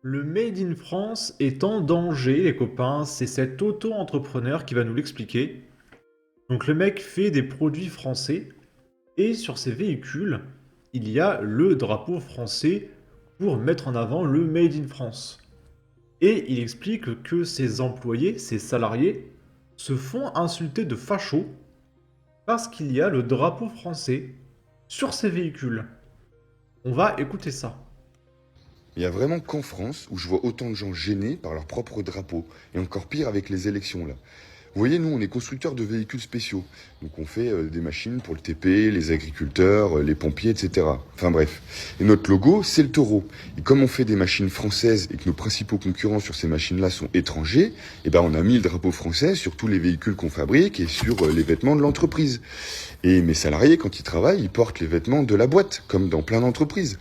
Le Made in France est en danger, les copains. C'est cet auto-entrepreneur qui va nous l'expliquer. Donc le mec fait des produits français et sur ses véhicules, il y a le drapeau français pour mettre en avant le Made in France. Et il explique que ses employés, ses salariés, se font insulter de fachos parce qu'il y a le drapeau français sur ses véhicules. On va écouter ça. Il n'y a vraiment qu'en France où je vois autant de gens gênés par leur propre drapeau. Et encore pire avec les élections là. Vous voyez, nous on est constructeurs de véhicules spéciaux. Donc on fait des machines pour le TP, les agriculteurs, les pompiers, etc. Enfin bref. Et notre logo, c'est le taureau. Et comme on fait des machines françaises et que nos principaux concurrents sur ces machines-là sont étrangers, eh ben on a mis le drapeau français sur tous les véhicules qu'on fabrique et sur les vêtements de l'entreprise. Et mes salariés, quand ils travaillent, ils portent les vêtements de la boîte, comme dans plein d'entreprises.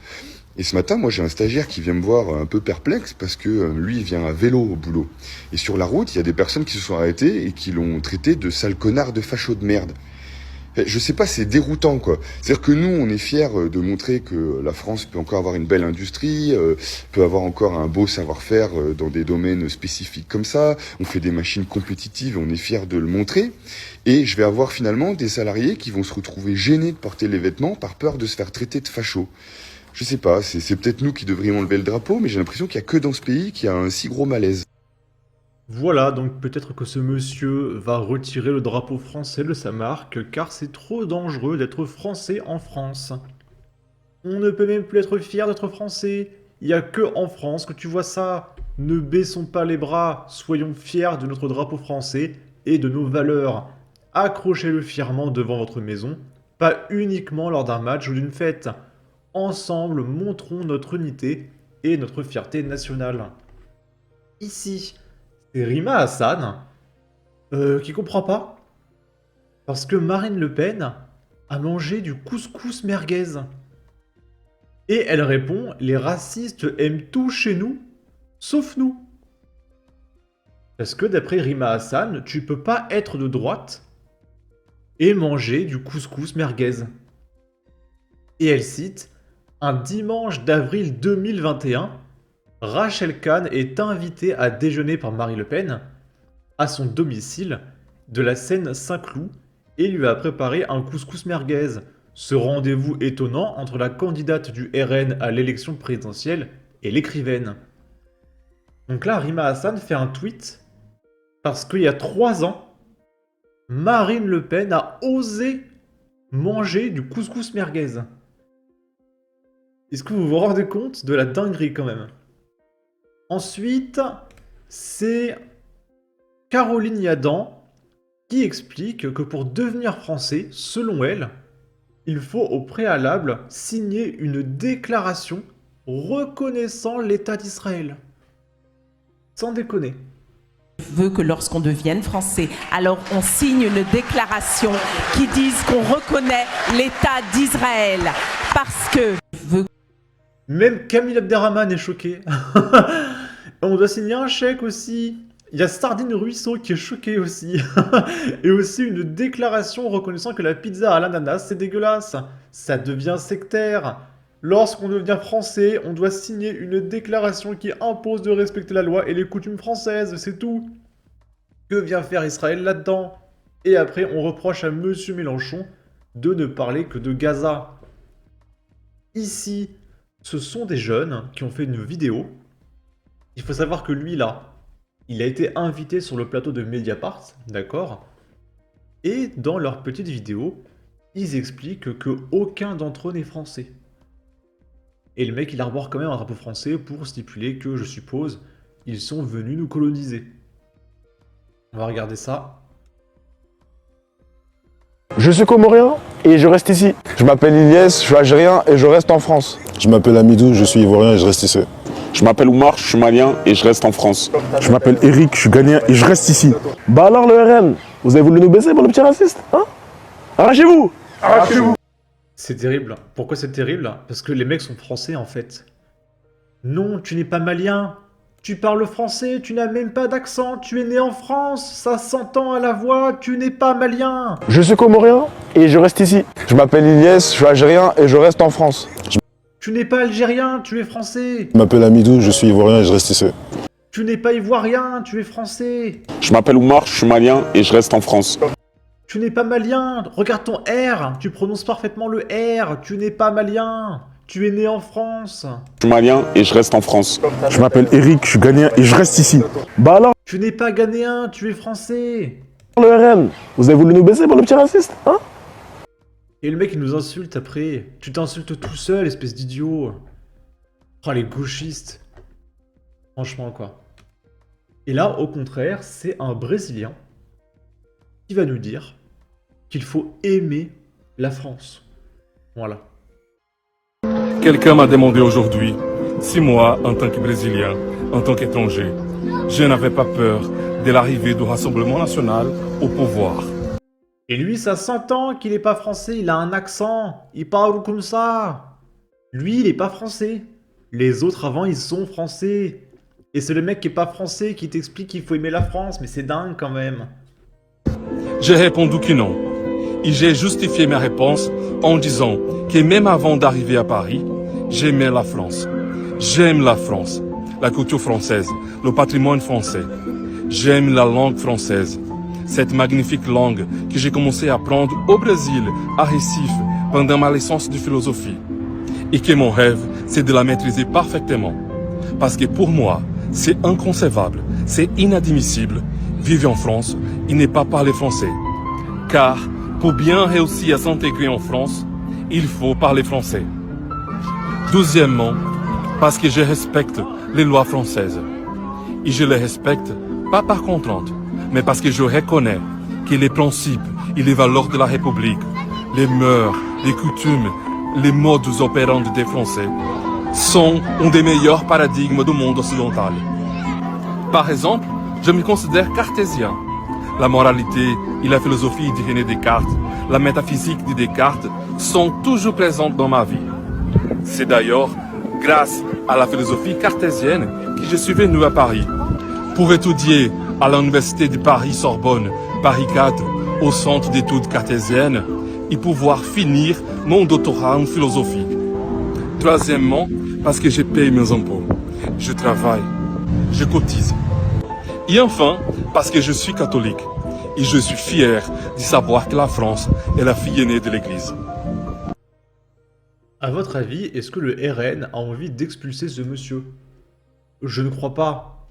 Et ce matin, moi, j'ai un stagiaire qui vient me voir un peu perplexe parce que lui, il vient à vélo au boulot. Et sur la route, il y a des personnes qui se sont arrêtées et qui l'ont traité de sale connard de facho de merde. Je sais pas, c'est déroutant, quoi. C'est-à-dire que nous, on est fiers de montrer que la France peut encore avoir une belle industrie, peut avoir encore un beau savoir-faire dans des domaines spécifiques comme ça. On fait des machines compétitives, on est fiers de le montrer. Et je vais avoir finalement des salariés qui vont se retrouver gênés de porter les vêtements par peur de se faire traiter de facho. Je sais pas, c'est peut-être nous qui devrions lever le drapeau, mais j'ai l'impression qu'il y a que dans ce pays qu'il y a un si gros malaise. Voilà, donc peut-être que ce monsieur va retirer le drapeau français de sa marque, car c'est trop dangereux d'être français en France. On ne peut même plus être fier d'être français. Il n'y a que en France que tu vois ça. Ne baissons pas les bras, soyons fiers de notre drapeau français et de nos valeurs. Accrochez-le fièrement devant votre maison, pas uniquement lors d'un match ou d'une fête. Ensemble, montrons notre unité et notre fierté nationale. Ici, c'est Rima Hassan, qui comprend pas. Parce que Marine Le Pen a mangé du couscous merguez. Et elle répond, les racistes aiment tout chez nous, sauf nous. Parce que d'après Rima Hassan, tu peux pas être de droite et manger du couscous merguez. Et elle cite, un dimanche d'avril 2021, Rachel Kahn est invitée à déjeuner par Marine Le Pen à son domicile de la Seine-Saint-Cloud et lui a préparé un couscous merguez. Ce rendez-vous étonnant entre la candidate du RN à l'élection présidentielle et l'écrivaine. Donc là, Rima Hassan fait un tweet parce qu'il y a 3 ans, Marine Le Pen a osé manger du couscous merguez. Est-ce que vous vous rendez compte de la dinguerie quand même? Ensuite, c'est Caroline Yadan qui explique que pour devenir français, selon elle, il faut au préalable signer une déclaration reconnaissant l'État d'Israël. Sans déconner. Veut que lorsqu'on devienne français, alors on signe une déclaration qui dise qu'on reconnaît l'État d'Israël. Parce que Même Camille Abderrahmane est choquée. On doit signer un chèque aussi. Il y a Sardine Ruisseau qui est choquée aussi. Et aussi une déclaration reconnaissant que la pizza à l'ananas, c'est dégueulasse. Ça devient sectaire. Lorsqu'on devient français, on doit signer une déclaration qui impose de respecter la loi et les coutumes françaises, c'est tout. Que vient faire Israël là-dedans? Et après, on reproche à Monsieur Mélenchon de ne parler que de Gaza. Ici, ce sont des jeunes qui ont fait une vidéo. Il faut savoir que lui, là, il a été invité sur le plateau de Mediapart, d'accord? Et dans leur petite vidéo, ils expliquent que aucun d'entre eux n'est français. Et le mec, il arbore quand même un drapeau français pour stipuler que, je suppose, ils sont venus nous coloniser. On va regarder ça. Je suis comorien et je reste ici. Je m'appelle Ilyes, je suis algérien et je reste en France. Je m'appelle Amidou, je suis ivoirien et je reste ici. Je m'appelle Oumar, je suis malien et je reste en France. Je m'appelle Eric, je suis ghanéen et je reste ici. Bah alors le RN, vous avez voulu nous baisser pour le petit raciste, hein? Arrachez-vous! Arrachez-vous! C'est terrible. Pourquoi c'est terrible? Parce que les mecs sont français en fait. Non, tu n'es pas malien. Tu parles français, tu n'as même pas d'accent, tu es né en France, ça s'entend à la voix, tu n'es pas malien. Je suis comorien et je reste ici. Je m'appelle Ilyes, je suis algérien et je reste en France. Tu n'es pas algérien, tu es français. Je m'appelle Amidou, je suis ivoirien et je reste ici. Tu n'es pas ivoirien, tu es français. Je m'appelle Oumar, je suis malien et je reste en France. Tu n'es pas malien, regarde ton R, tu prononces parfaitement le R, tu n'es pas malien, tu es né en France. Je suis malien et je reste en France. Je m'appelle Eric, je suis ghanéen et je reste ici. Bah alors Tu n'es pas ghanéen, tu es français. le RN, vous avez voulu nous baisser pour le petit raciste, hein? Et le mec il nous insulte après. Tu t'insultes tout seul, espèce d'idiot. Oh les gauchistes. Franchement quoi. Et là, au contraire, c'est un Brésilien qui va nous dire qu'il faut aimer la France. Voilà. Quelqu'un m'a demandé aujourd'hui si moi, en tant que Brésilien, en tant qu'étranger, je n'avais pas peur de l'arrivée du Rassemblement national au pouvoir. Et lui, ça s'entend qu'il est pas français, il a un accent, il parle comme ça. Lui, il est pas français. Les autres avant, ils sont français. Et c'est le mec qui est pas français qui t'explique qu'il faut aimer la France, mais c'est dingue quand même. J'ai répondu que non. Et j'ai justifié ma réponse en disant que même avant d'arriver à Paris, j'aimais la France. J'aime la France, la culture française, le patrimoine français. J'aime la langue française. Cette magnifique langue que j'ai commencé à apprendre au Brésil, à Recife, pendant ma licence de philosophie. Et que mon rêve, c'est de la maîtriser parfaitement. Parce que pour moi, c'est inconcevable, c'est inadmissible, vivre en France et ne pas parler français. Car, pour bien réussir à s'intégrer en France, il faut parler français. Deuxièmement, parce que je respecte les lois françaises. Et je les respecte, pas par contrainte, mais parce que je reconnais que les principes et les valeurs de la République, les mœurs, les coutumes, les modus operandi des Français, sont un des meilleurs paradigmes du monde occidental. Par exemple, je me considère cartésien. La moralité et la philosophie de René Descartes, la métaphysique de Descartes sont toujours présentes dans ma vie. C'est d'ailleurs grâce à la philosophie cartésienne que je suis venu à Paris pour étudier à l'université de Paris-Sorbonne, Paris 4, au centre d'études cartésiennes, et pouvoir finir mon doctorat en philosophie. Troisièmement, parce que je paye mes impôts, je travaille, je cotise. Et enfin, parce que je suis catholique et je suis fier de savoir que la France est la fille aînée de l'Église. À votre avis, est-ce que le RN a envie d'expulser ce monsieur? Je ne crois pas.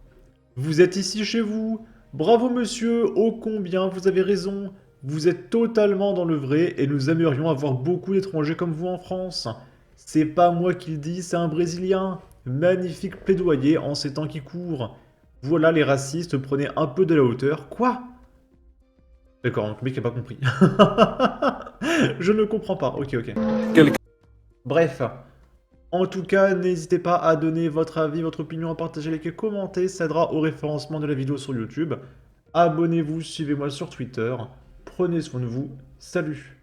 Vous êtes ici chez vous. Bravo monsieur, ô combien vous avez raison. Vous êtes totalement dans le vrai et nous aimerions avoir beaucoup d'étrangers comme vous en France. C'est pas moi qui le dis, c'est un Brésilien. Magnifique plaidoyer en ces temps qui courent. Voilà les racistes, prenez un peu de la hauteur. Quoi? D'accord, donc le mec n'a pas compris. Je ne comprends pas. Ok. Bref. En tout cas, n'hésitez pas à donner votre avis, votre opinion, à partager, liker, commenter. Ça aidera au référencement de la vidéo sur YouTube. Abonnez-vous, suivez-moi sur Twitter. Prenez soin de vous. Salut!